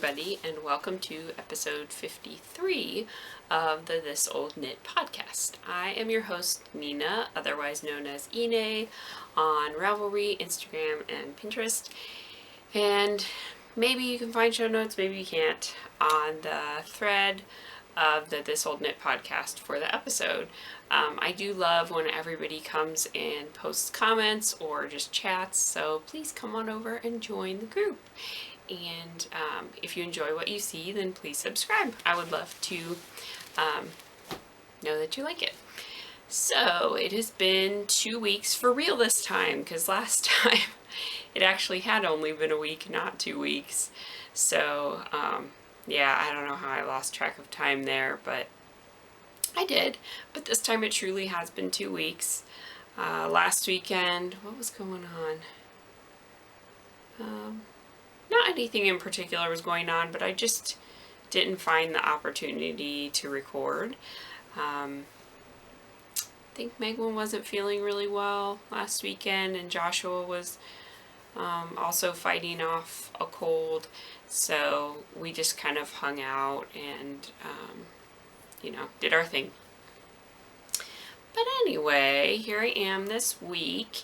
everybody, and welcome to episode 53 of the This Old Knit podcast. I am your host, Nina, otherwise known as Ine, on Ravelry, Instagram, and Pinterest. And maybe you can find show notes, maybe you can't, on the thread of the This Old Knit podcast for the episode. I do love when everybody comes and posts comments or just chats, so please come on over and join the group. And if you enjoy what you see, then please subscribe. I would love to know that you like it. So it has been 2 weeks for real this time, because last time it actually had only been a week, not 2 weeks. So yeah, I don't know how I lost track of time there, but I did. But this time it truly has been 2 weeks. Last weekend, what was going on? Not anything in particular was going on, but I just didn't find the opportunity to record. I think Megan wasn't feeling really well last weekend, and Joshua was also fighting off a cold, so we just kind of hung out and did our thing. But anyway, here I am this week,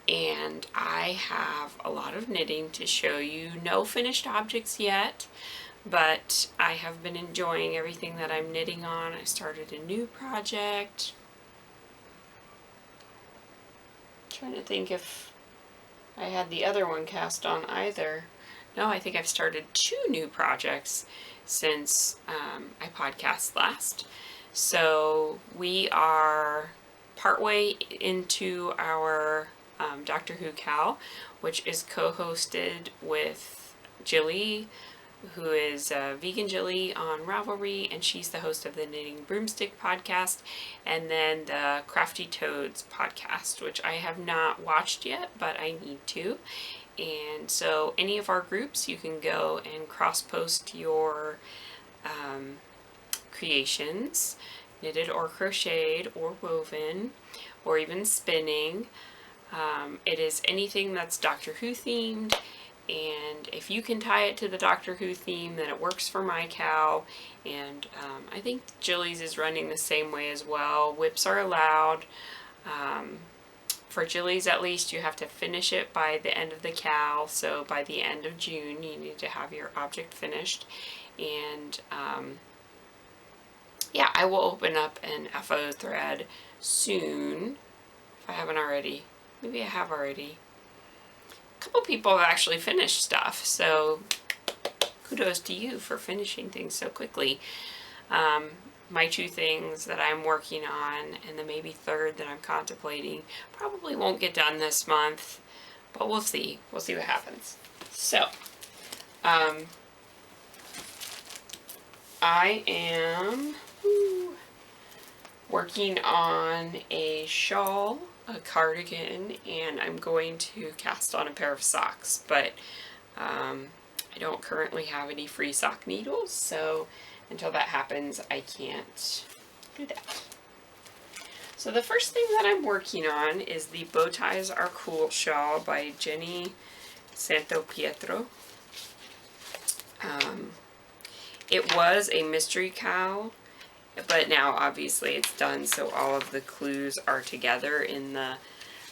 and I have a lot of knitting to show you. No finished objects yet, but I have been enjoying everything that I'm knitting on. I started a new project. Trying to think if I had the other one cast on either. No, I think I've started 2 new projects since I podcast last. So we are partway into our Doctor Who Cal, which is co-hosted with Jilly, who is Vegan Jilly on Ravelry, and she's the host of the Knitting Broomstick podcast, and then the Crafty Toads podcast, which I have not watched yet, but I need to. And so any of our groups, you can go and cross-post your creations, knitted or crocheted or woven, or even spinning. It is anything that's Doctor Who themed, and if you can tie it to the Doctor Who theme, then it works for my cow. And I think Jilly's is running the same way as well. Whips are allowed. For Jilly's, at least, you have to finish it by the end of the cow, so by the end of June you need to have your object finished. And yeah, I will open up an FO thread soon, if I haven't already. Maybe I have already. A couple people have actually finished stuff, so kudos to you for finishing things so quickly. My 2 things that I'm working on, and the maybe 3rd that I'm contemplating, probably won't get done this month, but we'll see. We'll see what happens. So, I am working on a shawl, a cardigan, and I'm going to cast on a pair of socks, but I don't currently have any free sock needles, so until that happens, I can't do that. So the first thing that I'm working on is the Bow Ties Are Cool shawl by Jenny Santo Pietro. It was a mystery cow, but now obviously it's done, so all of the clues are together in the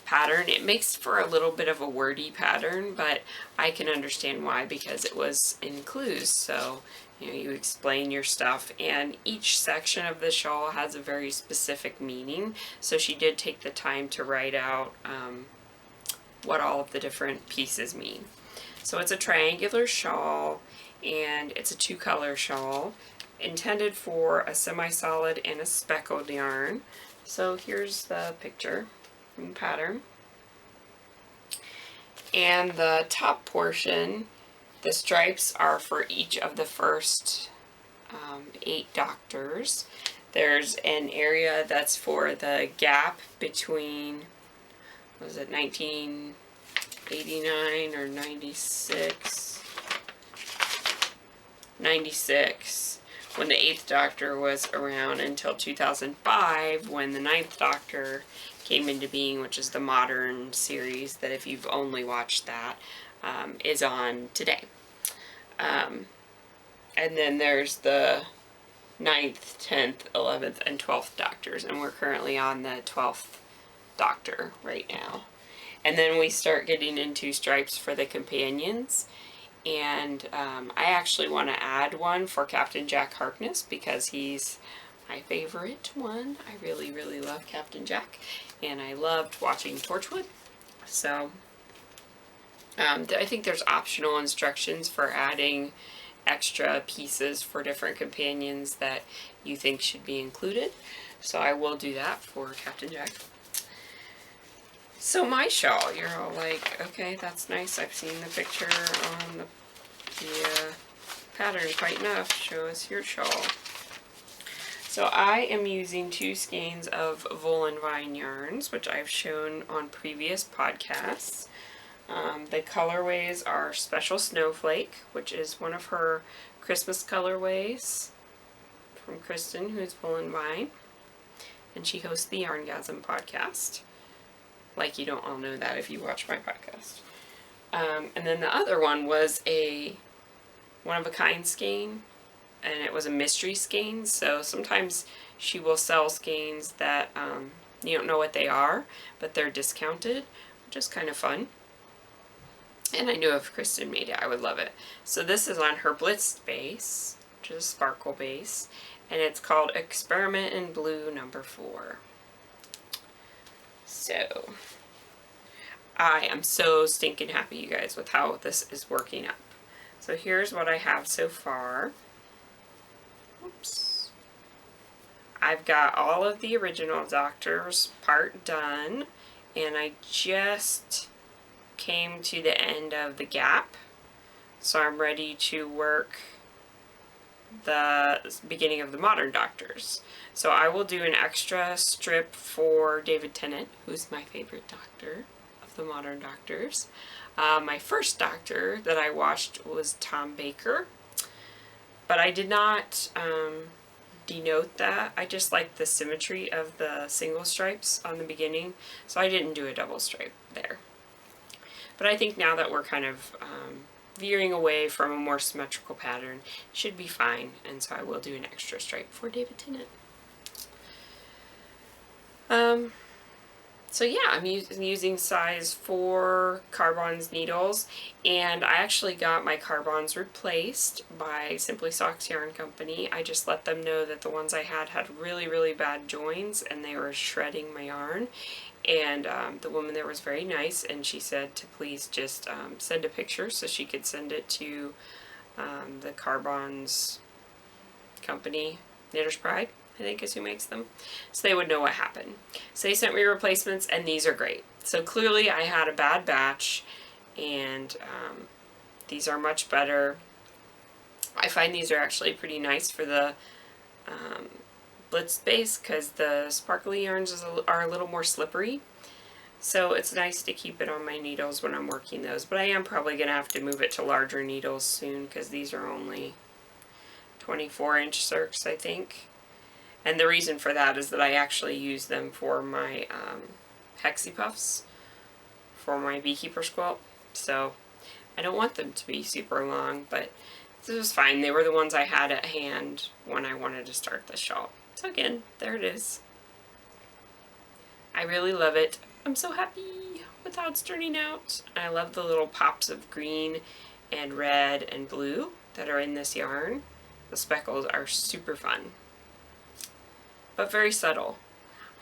pattern. It makes for a little bit of a wordy pattern, but I can understand why, because it was in clues. So you explain your stuff, and each section of the shawl has a very specific meaning, so she did take the time to write out what all of the different pieces mean. So it's a triangular shawl, and it's a 2-color shawl, intended for a semi-solid and a speckled yarn. So here's the picture from the pattern. And the top portion, the stripes are for each of the first 8 doctors. There's an area that's for the gap between, was it 1989 or 96? 96, when the 8th Doctor was around, until 2005, when the 9th Doctor came into being, which is the modern series that, if you've only watched that, is on today. And then there's the 9th, 10th, 11th, and 12th doctors, and we're currently on the 12th doctor right now. And then we start getting into stripes for the companions, and I actually want to add one for Captain Jack Harkness because he's my favorite one. I really, really love Captain Jack, and I loved watching Torchwood. So I think there's optional instructions for adding extra pieces for different companions that you think should be included. So I will do that for Captain Jack. So my shawl, you're all like, okay, that's nice. I've seen the picture on the pattern quite enough. Show us your shawl. So I am using 2 skeins of Wool and Vine yarns, which I've shown on previous podcasts. The colorways are Special Snowflake, which is one of her Christmas colorways from Kristen, who's Wool and Vine, and she hosts the Yarngasm podcast. Like, you don't all know that if you watch my podcast. And then the other one was a one-of-a-kind skein, and it was a mystery skein. So sometimes she will sell skeins that you don't know what they are, but they're discounted, which is kind of fun. And I knew if Kristen made it, I would love it. So this is on her Blitz base, which is a sparkle base, and it's called Experiment in Blue No. 4. So I am so stinking happy, you guys, with how this is working up. So here's what I have so far. Oops. I've got all of the original Doctor's part done, and I just came to the end of the gap, so I'm ready to work the beginning of the Modern Doctors. So I will do an extra strip for David Tennant, who's my favorite doctor of the Modern Doctors. My first doctor that I watched was Tom Baker, but I did not denote that. I just liked the symmetry of the single stripes on the beginning, so I didn't do a double stripe there. But I think now that we're kind of veering away from a more symmetrical pattern, it should be fine, and so I will do an extra stripe for David Tennant. So yeah, I'm using size 4 Carbons needles, and I actually got my Carbons replaced by Simply Socks Yarn Company. I just let them know that the ones I had really, really bad joins, and they were shredding my yarn. And the woman there was very nice, and she said to please just send a picture so she could send it to the Carbons company, Knitter's Pride, I think is who makes them, so they would know what happened. So they sent me replacements, and these are great. So clearly I had a bad batch, and these are much better. I find these are actually pretty nice for the Blitz base because the sparkly yarns are a little more slippery. So it's nice to keep it on my needles when I'm working those, but I am probably going to have to move it to larger needles soon because these are only 24-inch circs, I think. And the reason for that is that I actually use them for my Hexie Puffs, for my Beekeeper's quilt. So I don't want them to be super long, but this was fine. They were the ones I had at hand when I wanted to start the shawl. So again, there it is. I really love it. I'm so happy with how it's turning out. I love the little pops of green and red and blue that are in this yarn. The speckles are super fun, but very subtle.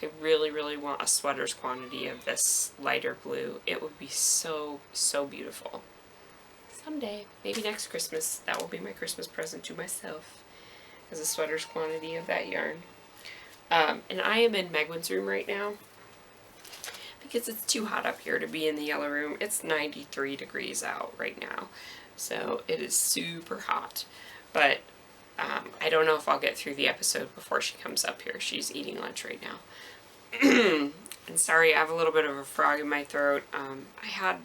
I really, really want a sweater's quantity of this lighter blue. It would be so, so beautiful. Someday, maybe next Christmas, that will be my Christmas present to myself, as a sweater's quantity of that yarn. And I am in Megwin's room right now because it's too hot up here to be in the yellow room. It's 93 degrees out right now, so it is super hot. But I don't know if I'll get through the episode before she comes up here. She's eating lunch right now. And sorry, I have a little bit of a frog in my throat. I had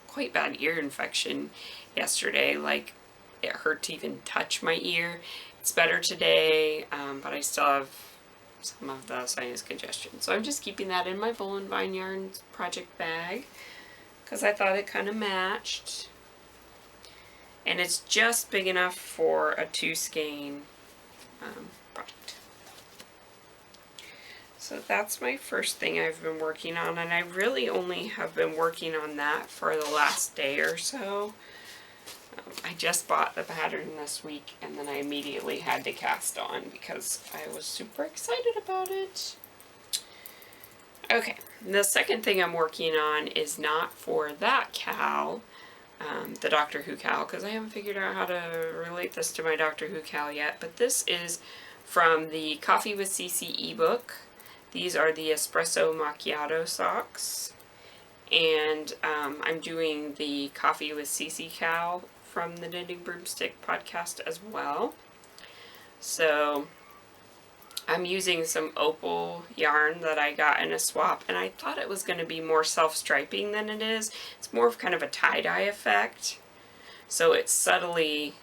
quite bad ear infection yesterday. Like, it hurt to even touch my ear. It's better today, but I still have some of the sinus congestion. So I'm just keeping that in my Wool and Vine Yarns project bag because I thought it kind of matched. and it's just big enough for a 2 skein project. So that's my first thing I've been working on, and I really only have been working on that for the last day or so. I just bought the pattern this week, and then I immediately had to cast on because I was super excited about it. Okay, the second thing I'm working on is not for that cowl, the Doctor Who cowl, because I haven't figured out how to relate this to my Doctor Who cowl yet, but this is from the Coffee with CC ebook. These are the Espresso Macchiato socks, and I'm doing the Coffee with CC cowl from the Knitting Broomstick podcast as well. So I'm using some opal yarn that I got in a swap, and I thought it was going to be more self-striping than it is. It's more of kind of a tie-dye effect. So it subtly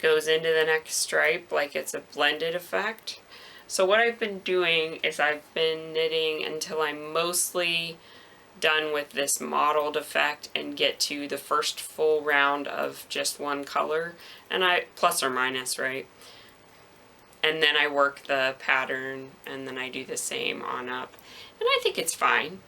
goes into the next stripe like it's a blended effect. So what I've been doing is I've been knitting until I'm mostly done with this mottled effect and get to the first full round of just one color, and I plus or minus, right? And then I work the pattern, and then I do the same on up, and I think it's fine.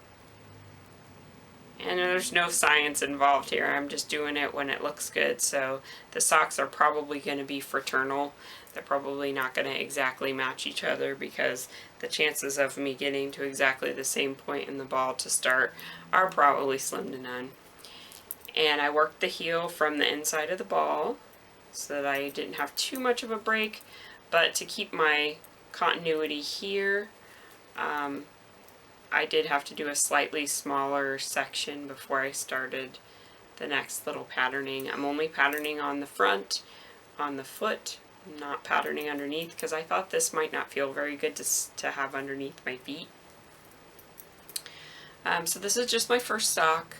And there's no science involved here. I'm just doing it when it looks good. So the socks are probably going to be fraternal. They're probably not going to exactly match each other because the chances of me getting to exactly the same point in the ball to start are probably slim to none. And I worked the heel from the inside of the ball so that I didn't have too much of a break. But to keep my continuity here, I did have to do a slightly smaller section before I started the next little patterning. I'm only patterning on the front, on the foot, not patterning underneath because I thought this might not feel very good to have underneath my feet. So this is just my first sock,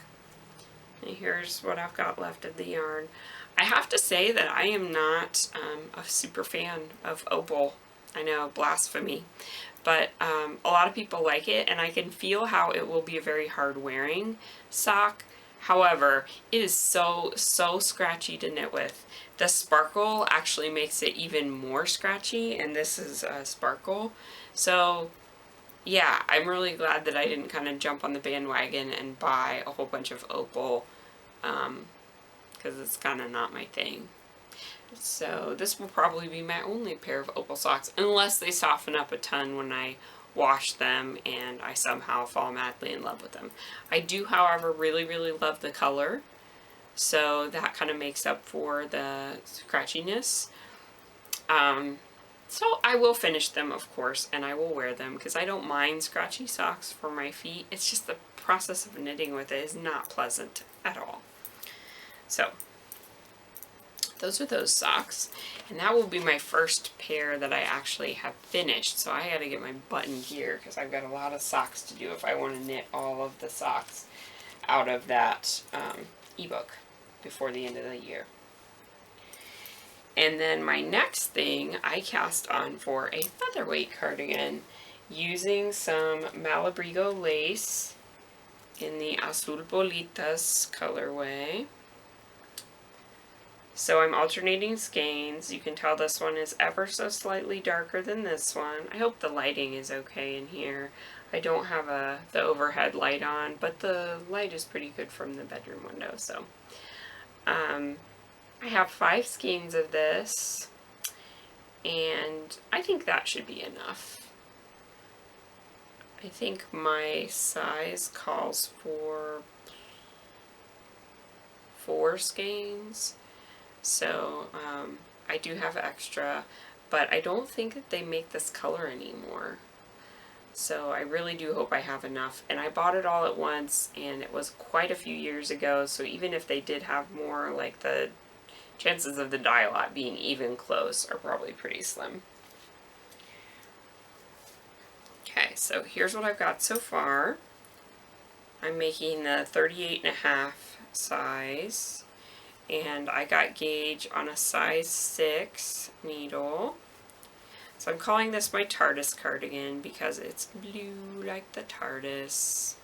and here's what I've got left of the yarn. I have to say that I am not a super fan of opal. I know, blasphemy. But a lot of people like it, and I can feel how it will be a very hard wearing sock. However, it is so scratchy to knit with. The sparkle actually makes it even more scratchy, and this is a sparkle. So yeah, I'm really glad that I didn't kind of jump on the bandwagon and buy a whole bunch of opal, because it's kind of not my thing. So this will probably be my only pair of opal socks, unless they soften up a ton when I wash them and I somehow fall madly in love with them. I do, however, really love the color, so that kind of makes up for the scratchiness. So I will finish them, of course, and I will wear them because I don't mind scratchy socks for my feet. It's just the process of knitting with it is not pleasant at all. So those are those socks, and that will be my first pair that I actually have finished. So I gotta get my button here because I've got a lot of socks to do if I want to knit all of the socks out of that ebook before the end of the year. And then my next thing I cast on for a featherweight cardigan using some Malabrigo lace in the Azul Bolitas colorway. So I'm alternating skeins. You can tell this one is ever so slightly darker than this one. I hope the lighting is okay in here. I don't have the overhead light on, but the light is pretty good from the bedroom window. So I have 5 skeins of this, and I think that should be enough. I think my size calls for 4 skeins. So I do have extra, but I don't think that they make this color anymore. So I really do hope I have enough. And I bought it all at once, and it was quite a few years ago, so even if they did have more, like the chances of the dye lot being even close are probably pretty slim. Okay, so here's what I've got so far. I'm making the 38.5 size. And I got gauge on a size 6 needle. So I'm calling this my TARDIS cardigan because it's blue like the TARDIS.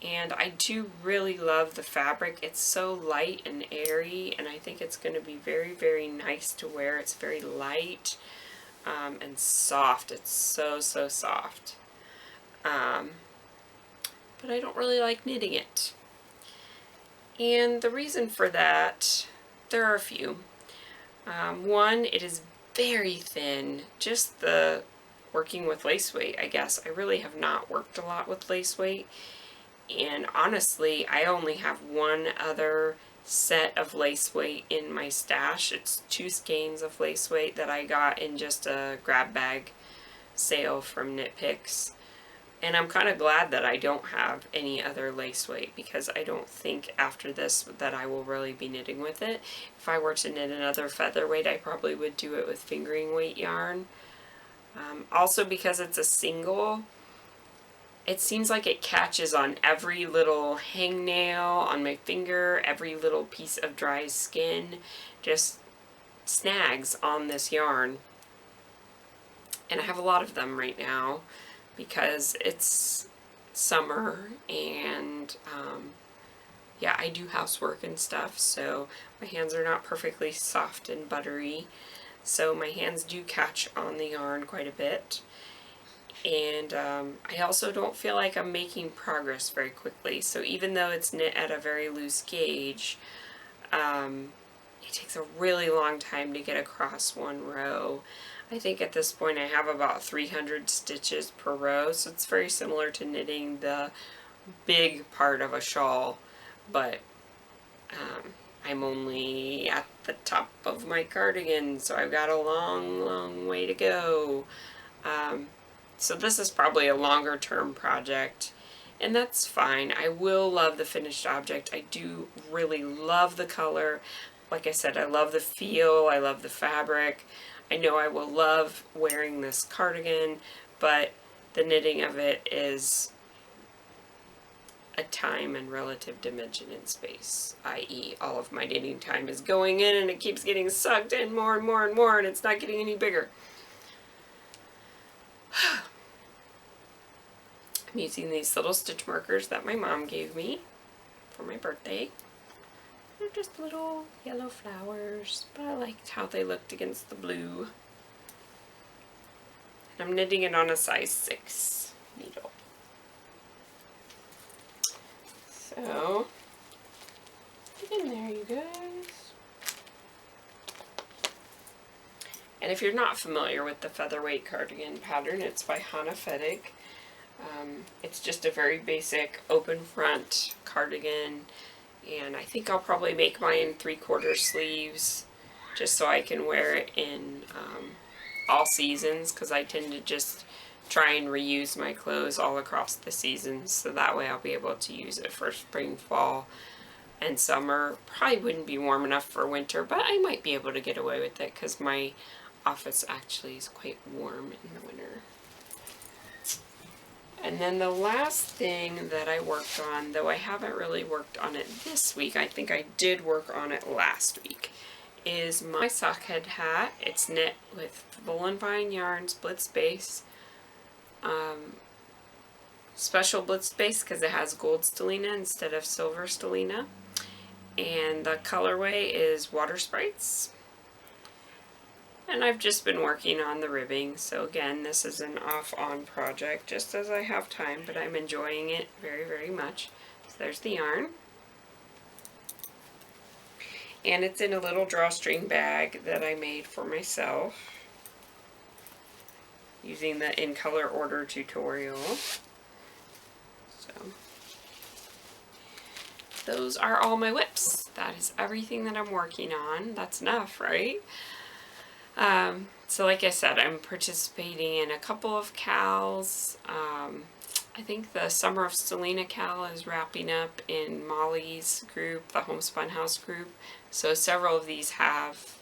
And I do really love the fabric. It's so light and airy, and I think it's going to be very, very nice to wear. It's very light and soft. It's so, so soft. But I don't really like knitting it. And the reason for that, there are a few. One, it is very thin. Just the working with lace weight, I guess. I really have not worked a lot with lace weight. And honestly, I only have one other set of lace weight in my stash. It's 2 skeins of lace weight that I got in just a grab bag sale from Knit Picks. And I'm kind of glad that I don't have any other lace weight, because I don't think after this that I will really be knitting with it. If I were to knit another featherweight, I probably would do it with fingering weight yarn. Also, because it's a single, it seems like it catches on every little hangnail on my finger, every little piece of dry skin, just snags on this yarn. And I have a lot of them right now, because it's summer and yeah, I do housework and stuff, so my hands are not perfectly soft and buttery, so my hands do catch on the yarn quite a bit. And I also don't feel like I'm making progress very quickly, so even though it's knit at a very loose gauge, it takes a really long time to get across one row. I think at this point I have about 300 stitches per row, so it's very similar to knitting the big part of a shawl, but I'm only at the top of my cardigan, so I've got a long, long way to go. So this is probably a longer term project, and that's fine. I will love the finished object. I do really love the color. Like I said, I love the feel, I love the fabric. I know I will love wearing this cardigan, but the knitting of it is a time and relative dimension in space, i.e. all of my knitting time is going in and it keeps getting sucked in more and more and more, and it's not getting any bigger. I'm using these little stitch markers that my mom gave me for my birthday. They're just little yellow flowers, but I liked how they looked against the blue. And I'm knitting it on a size 6 needle. So, get in there, you guys. And if you're not familiar with the featherweight cardigan pattern, it's by Hannah Fedig. It's just a very basic open front cardigan, and I think I'll probably make mine 3/4 sleeves just so I can wear it in all seasons, because I tend to just try and reuse my clothes all across the seasons, so that way I'll be able to use it for spring, fall, and summer. Probably wouldn't be warm enough for winter, but I might be able to get away with it because my office actually is quite warm in the winter. And then the last thing that I worked on, though I haven't really worked on it this week, I think I did work on it last week, is my sockhead hat. It's knit with Wool and Vine yarn, split space. Special split space because it has gold stellina instead of silver stellina. And the colorway is Water Sprites. And I've just been working on the ribbing, so again, this is an off-on project, just as I have time, but I'm enjoying it very, very much. So there's the yarn. And it's in a little drawstring bag that I made for myself, using the In Color Order tutorial. So, those are all my whips. That is everything that I'm working on. That's enough, right? So like I said, I'm participating in a couple of CALs. I think the Summer of Stellina CAL is wrapping up in Molly's group, the Homespun House group. So several of these have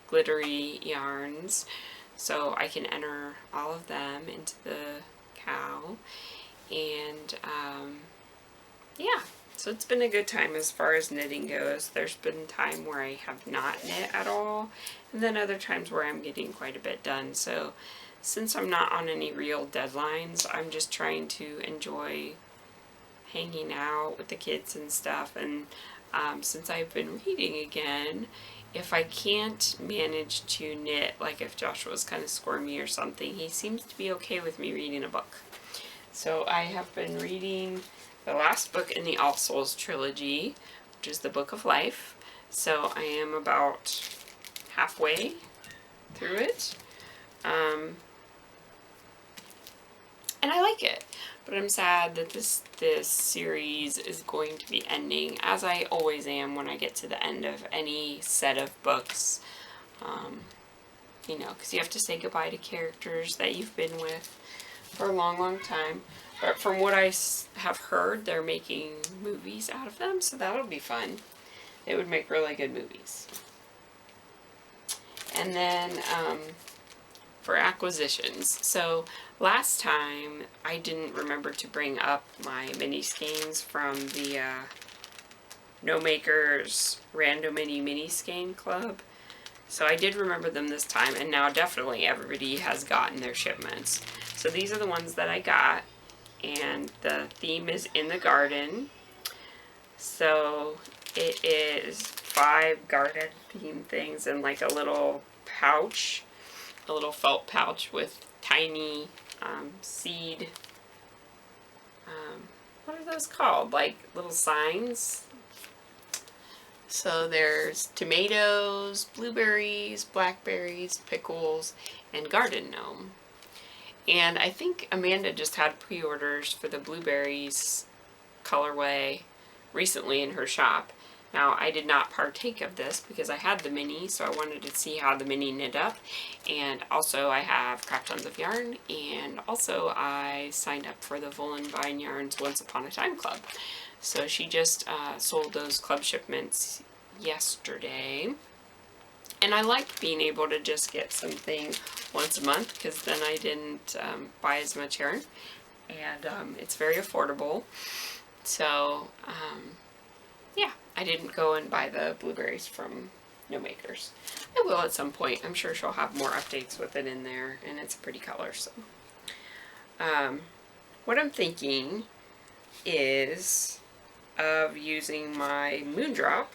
glittery yarns, so I can enter all of them into the CAL. And yeah. So it's been a good time as far as knitting goes. There's been time where I have not knit at all, and then other times where I'm getting quite a bit done. So since I'm not on any real deadlines, I'm just trying to enjoy hanging out with the kids and stuff, and since I've been reading again, if I can't manage to knit, like if Joshua's kind of squirmy or something, he seems to be okay with me reading a book. So I have been reading the last book in the All Souls trilogy, which is the Book of Life. So I am about halfway through it. And I like it. But I'm sad that this series is going to be ending, as I always am when I get to the end of any set of books. You know, because you have to say goodbye to characters that you've been with for a long, long time. But from what I have heard, they're making movies out of them, so that'll be fun. They would make really good movies. And then for acquisitions. So last time I didn't remember to bring up my mini skeins from the No Makers Random Mini Skein Club. So I did remember them this time, and now definitely everybody has gotten their shipments. So these are the ones that I got, and the theme is in the garden. So it is 5 garden themed things in like a little pouch, a little felt pouch with tiny seed, what are those called? Like little signs. So there's tomatoes, blueberries, blackberries, pickles, and garden gnome. And I think Amanda just had pre-orders for the blueberries colorway recently in her shop. Now, I did not partake of this because I had the mini, so I wanted to see how the mini knit up. And also I have Craft Tons of Yarn, and also I signed up for the Woolen Vine Yarns Once Upon a Time Club. So she just sold those club shipments yesterday. And I like being able to just get something once a month, because then I didn't buy as much yarn. And it's very affordable. So, yeah, I didn't go and buy the blueberries from No Makers. I will at some point. I'm sure she'll have more updates with it in there, and it's a pretty color. So, what I'm thinking is of using my Moondrop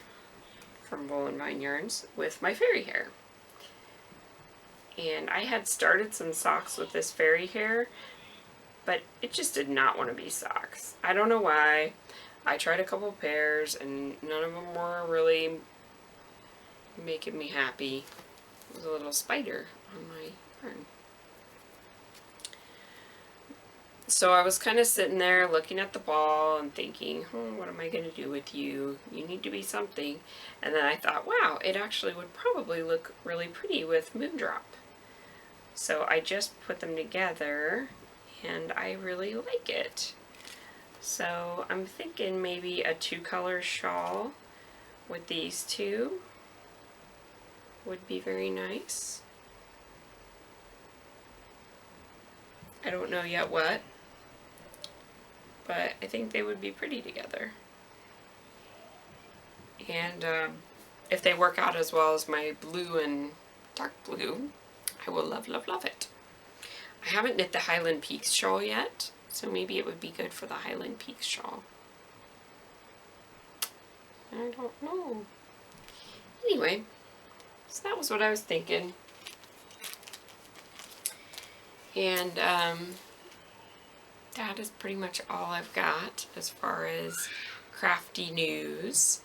from Woolen Vine Yarns with my fairy hair. And I had started some socks with this fairy hair, but it just did not want to be socks. I don't know why. I tried a couple pairs and none of them were really making me happy. There's a little spider on my yarn. So I was kind of sitting there looking at the ball and thinking, what am I going to do with you? You need to be something. And then I thought, wow, it actually would probably look really pretty with Moondrop. So I just put them together and I really like it. So I'm thinking maybe a 2-color shawl with these two would be very nice. I don't know yet what, but I think they would be pretty together. And if they work out as well as my blue and dark blue, I will love, love, love it. I haven't knit the Highland Peaks shawl yet, so maybe it would be good for the Highland Peaks shawl. I don't know. Anyway, so that was what I was thinking. And that is pretty much all I've got as far as crafty news.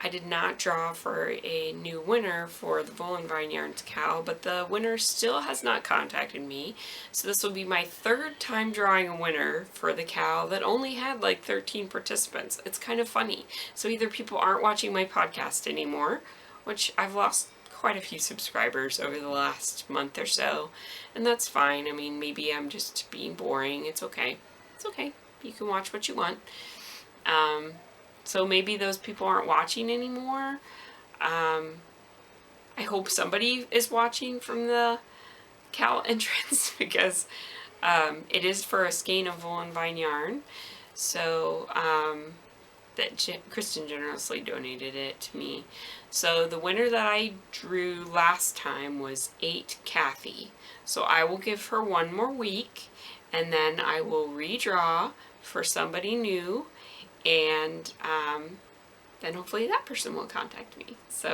I did not draw for a new winner for the Woolen Vine Yarns Cal, but the winner still has not contacted me. So this will be my 3rd time drawing a winner for the Cal that only had like 13 participants. It's kind of funny. So either people aren't watching my podcast anymore, which I've lost quite a few subscribers over the last month or so, and that's fine. I mean, maybe I'm just being boring. It's okay. It's okay. You can watch what you want. So maybe those people aren't watching anymore. I hope somebody is watching from the Cal entrance because it is for a skein of Woolen Vine yarn. So that Kristen generously donated it to me. So the winner that I drew last time was 8 Kathy. So I will give her one more week, and then I will redraw for somebody new, and then hopefully that person will contact me. So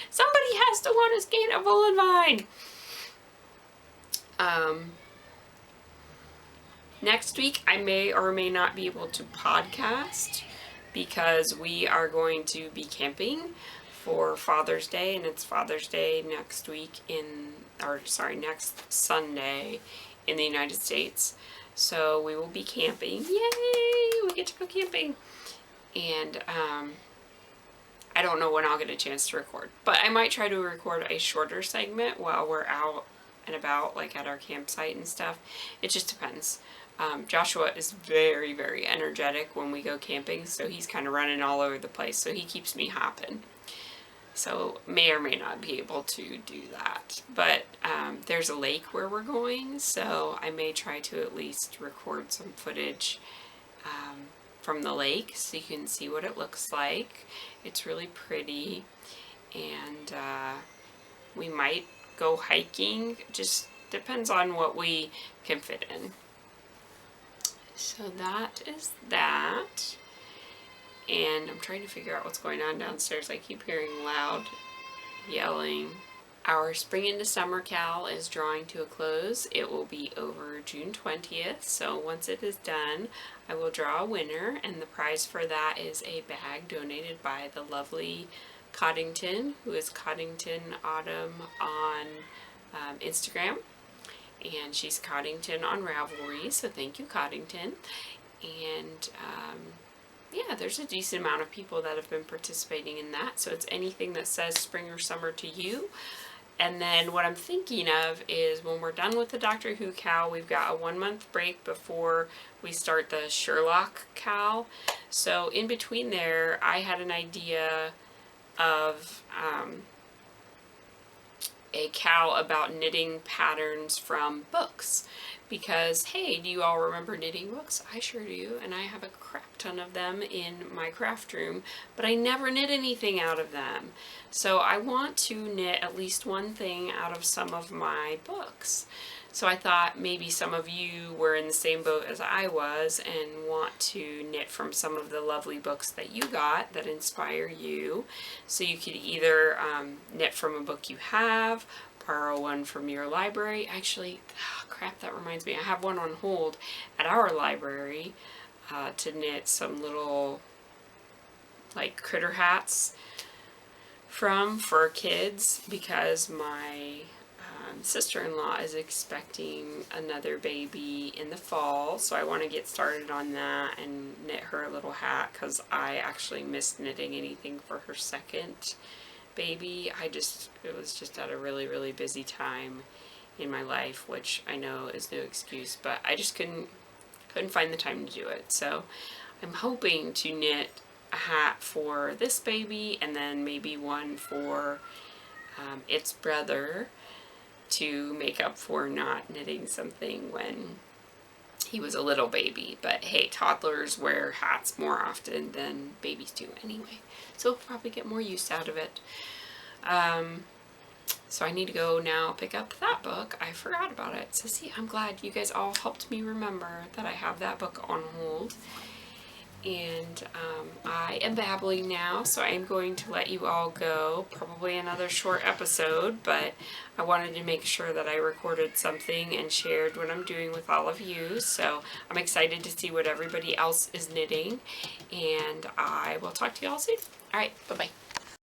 somebody has to want to skate at Wollonvine. Next week I may or may not be able to podcast because we are going to be camping for Father's Day, and it's Father's Day next Sunday in the United States. So we will be camping. Yay! We get to go camping. And I don't know when I'll get a chance to record, but I might try to record a shorter segment while we're out and about, like at our campsite and stuff. It just depends. Joshua is very, very energetic when we go camping, so he's kind of running all over the place, so he keeps me hopping. So may or may not be able to do that. But there's a lake where we're going, so I may try to at least record some footage from the lake so you can see what it looks like. It's really pretty, and we might go hiking. Just depends on what we can fit in. So that is that. And I'm trying to figure out what's going on downstairs. I keep hearing loud yelling. Our Spring into Summer Cal is drawing to a close. It will be over June 20th. So once it is done, I will draw a winner, and the prize for that is a bag donated by the lovely Coddington, who is Coddington Autumn on Instagram. And she's Coddington on Ravelry, so thank you, Coddington. And yeah, there's a decent amount of people that have been participating in that, so it's anything that says spring or summer to you. And then what I'm thinking of is when we're done with the Doctor Who Cal, we've got a 1 month break before we start the Sherlock Cal. So in between there, I had an idea of a Cal about knitting patterns from books, because hey, do you all remember knitting books? I sure do, and I have a crap ton of them in my craft room, but I never knit anything out of them. So I want to knit at least one thing out of some of my books. So I thought maybe some of you were in the same boat as I was and want to knit from some of the lovely books that you got that inspire you. So you could either knit from a book you have, borrow one from your library. Actually, crap, that reminds me, I have one on hold at our library to knit some little like critter hats for kids, because my sister-in-law is expecting another baby in the fall, so I want to get started on that and knit her a little hat, because I actually missed knitting anything for her second baby. It was just at a really, really busy time in my life, which I know is no excuse, but I just couldn't find the time to do it. So I'm hoping to knit a hat for this baby, and then maybe one for its brother, to make up for not knitting something when he was a little baby. But hey, toddlers wear hats more often than babies do anyway, so we'll probably get more use out of it. So I need to go now pick up that book. I forgot about it. So see, I'm glad you guys all helped me remember that I have that book on hold. And I am babbling now, so I'm going to let you all go. Probably another short episode, but I wanted to make sure that I recorded something and shared what I'm doing with all of you. So I'm excited to see what everybody else is knitting, and I will talk to you all soon. All right, bye-bye.